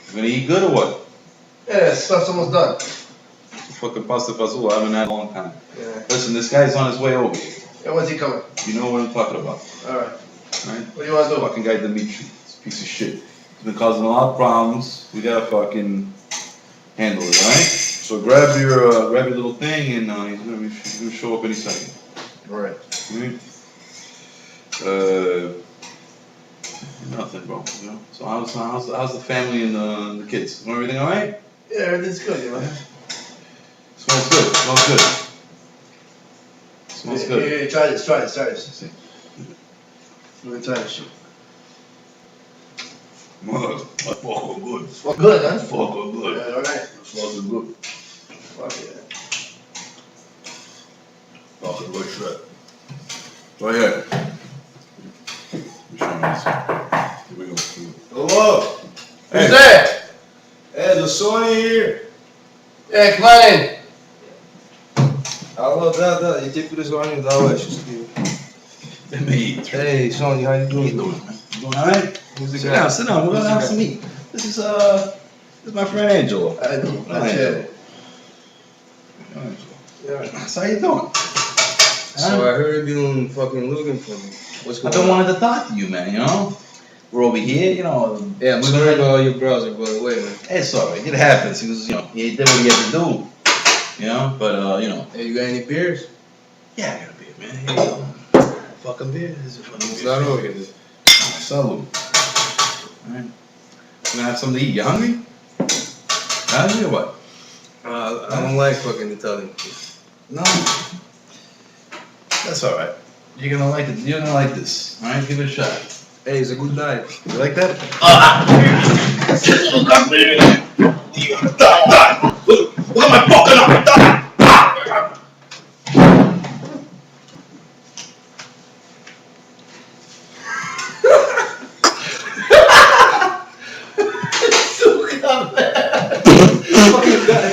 You gonna eat good or what? Yeah, stuff's almost done. Fucking pasta fazool. I haven't had in a long time. Yeah. Listen, this guy's on his way over here. Yeah, when's he coming? You know what I'm talking about. Alright. Right? What do you want to do? Fucking guy Dimitri. This piece of shit. He's been causing a lot of problems. We gotta fucking handle it, right? So grab your little thing and he's gonna show up any second. Alright. Right? Nothing, bro. You know? So how's the family and the kids? Everything all right? Yeah, everything's good, you know. Smells good. Smells good. Smells good. Here, try this. Let's see. Let me try this shit. Mother, that fucking good. Well, good, huh? Fucking good. Yeah, alright. Fucking good. Fuck yeah. Fucking good shit. Right here. Here we go. Hello. Who's there? Hey, the Sony here. Yeah, come on in. Alô, да, я тебе перезвоню, давай, счастливо. Hey, Hey, Sony, how you doing? You doing alright? Who's the Sit guy? down, sit down. We're Who's gonna the have guy? some meat. This is my friend Angelo. I know. Hi, That's Angelo. Yeah. So how you doing? So I heard you been fucking looking for me. What's I've going been on? wanting to talk to you, man. You know, we're over here. You know. Yeah, I'm sorry about your browser, by the way, man. It's alright. It happens. He was, he did what he had to do. You know, but Hey, you got any beers? yeah, I got a beer, man. Here you go. Fucking beer. This is a fucking It's beer. not over here. Salud. Alright. You gonna have something to eat? You hungry? Hungry or what? I don't like fucking Italian food. No. That's alright. You're gonna like it. You're gonna like this. Alright, give it a shot. Hey, it's a good night. You like that?